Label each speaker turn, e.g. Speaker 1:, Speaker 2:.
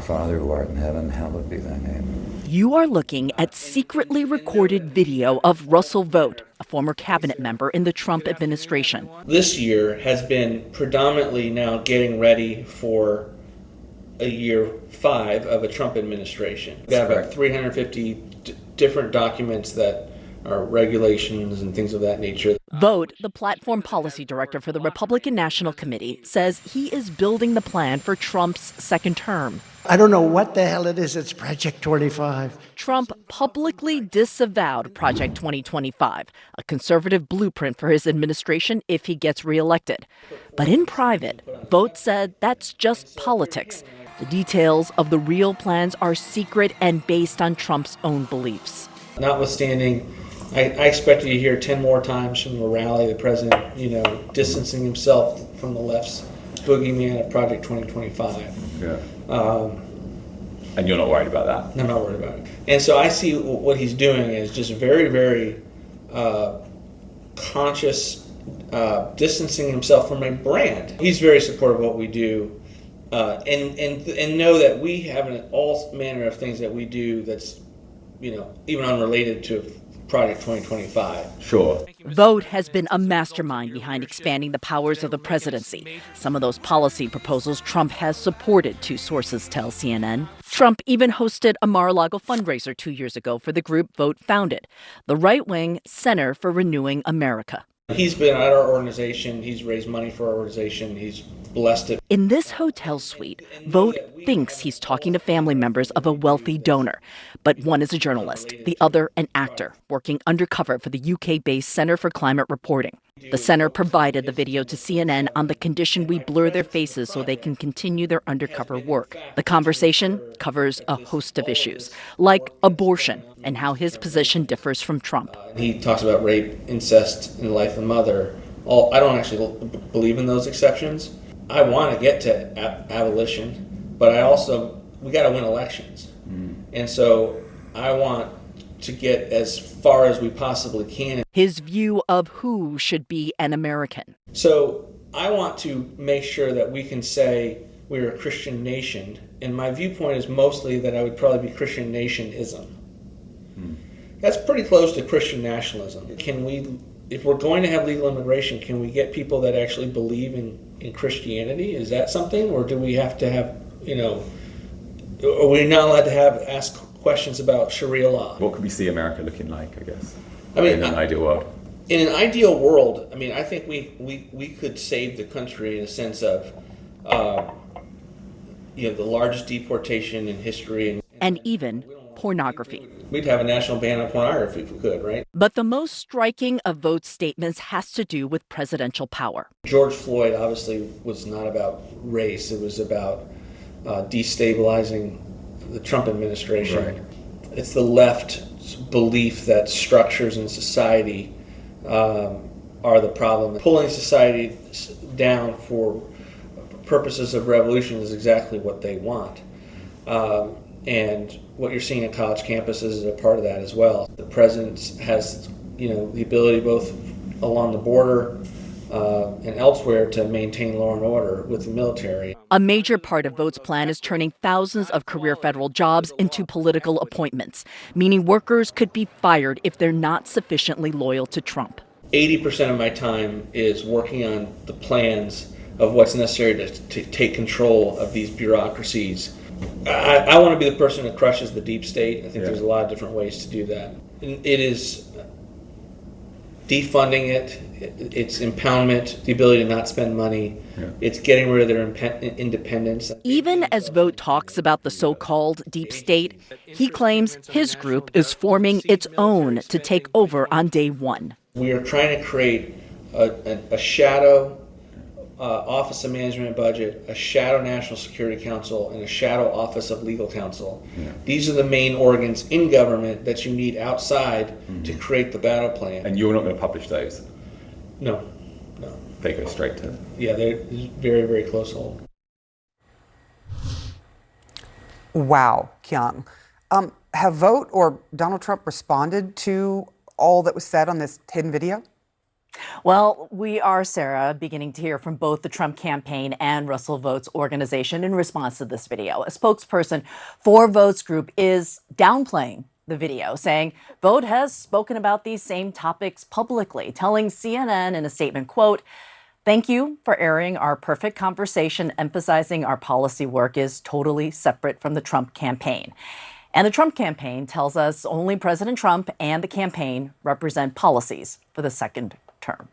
Speaker 1: Father who art in heaven, hallowed be thy name.
Speaker 2: You are looking at secretly recorded video of Russell Vought, a former cabinet member in the Trump administration.
Speaker 3: This year has been predominantly now getting ready for a year 5 of a Trump administration. We've got about 350 different documents that are regulations and things of that nature.
Speaker 2: Vought, the platform policy director for the Republican National Committee, says he is building the plan for Trump's second term.
Speaker 4: I don't know what the hell it is. It's Project 25.
Speaker 2: Trump publicly disavowed Project 2025, a conservative blueprint for his administration if he gets reelected. But in private, Vought said that's just politics. The details of the real plans are secret and based on Trump's own beliefs.
Speaker 3: Notwithstanding, I expect you to hear 10 more times from the rally, the president, distancing himself from the left's boogeyman of Project 2025.
Speaker 5: Yeah. And you're not worried about that?
Speaker 3: I'm not worried about it. And so I see what he's doing is just very, very conscious, distancing himself from a brand. He's very supportive of what we do, and know that we have all manner of things that we do that's, even unrelated to Project 2025.
Speaker 5: Sure.
Speaker 2: Vought has been a mastermind behind expanding the powers of the presidency. Some of those policy proposals Trump has supported, two sources tell CNN. Trump even hosted a Mar-a-Lago fundraiser 2 years ago for the group Vought founded, the right-wing Center for Renewing America.
Speaker 3: He's been at our organization. He's raised money for our organization. He's blessed it.
Speaker 2: In this hotel suite, Vought thinks he's talking to family members of a wealthy donor. But one is a journalist, the other an actor, working undercover for the UK-based Center for Climate Reporting. The center provided the video to CNN on the condition we blur their faces so they can continue their undercover work. The conversation covers a host of issues, like abortion and how his position differs from Trump.
Speaker 3: He talks about rape, incest, and life of the mother. I don't actually believe in those exceptions. I want to get to abolition, but we got to win elections. And so I want to get as far as we possibly can.
Speaker 2: His view of who should be an American.
Speaker 3: So I want to make sure that we can say we're a Christian nation. And my viewpoint is mostly that I would probably be Christian nationism. That's pretty close to Christian nationalism. If we're going to have legal immigration, can we get people that actually believe in Christianity? Is that something? Or do we have to have, are we not allowed to ask questions about Sharia law?
Speaker 5: What could we see America looking like, I guess,
Speaker 3: in
Speaker 5: an ideal world?
Speaker 3: In an ideal world, I think we could save the country in a sense of, the largest deportation in history.
Speaker 2: And even pornography.
Speaker 3: We'd have a national ban on pornography if we could, right?
Speaker 2: But the most striking of Vought's statements has to do with presidential power.
Speaker 3: George Floyd obviously was not about race. It was about destabilizing the Trump administration.
Speaker 5: Right.
Speaker 3: It's the left's belief that structures in society are the problem. Pulling society down for purposes of revolution is exactly what they want. And what you're seeing at college campuses is a part of that as well. The president has, the ability both along the border and elsewhere to maintain law and order with the military.
Speaker 2: A major part of Vought's plan is turning thousands of career federal jobs into political appointments, meaning workers could be fired if they're not sufficiently loyal to Trump.
Speaker 3: 80% of my time is working on the plans of what's necessary to take control of these bureaucracies. I want to be the person that crushes the deep state. I think there's a lot of different ways to do that. It is defunding it, it's impoundment, the ability to not spend money, it's getting rid of their independence.
Speaker 2: Even as Vought talks about the so-called deep state, he claims his group is forming its own to take over on day one.
Speaker 3: We are trying to create a shadow Office of Management and Budget, a shadow National Security Council, and a shadow Office of Legal Counsel. These are the main organs in government that you need outside to create the battle plan.
Speaker 5: And you're not going to publish those?
Speaker 3: No.
Speaker 5: They go straight to...
Speaker 3: Yeah, they're very, very close hold.
Speaker 6: Wow, Kyung. Have Vought or Donald Trump responded to all that was said on this hidden video?
Speaker 2: Well, we are, Sarah, beginning to hear from both the Trump campaign and Russell Vote's organization in response to this video. A spokesperson for Vote's group is downplaying the video, saying Vote has spoken about these same topics publicly, telling CNN in a statement, quote, "Thank you for airing our perfect conversation, emphasizing our policy work is totally separate from the Trump campaign." And the Trump campaign tells us only President Trump and the campaign represent policies for the second term.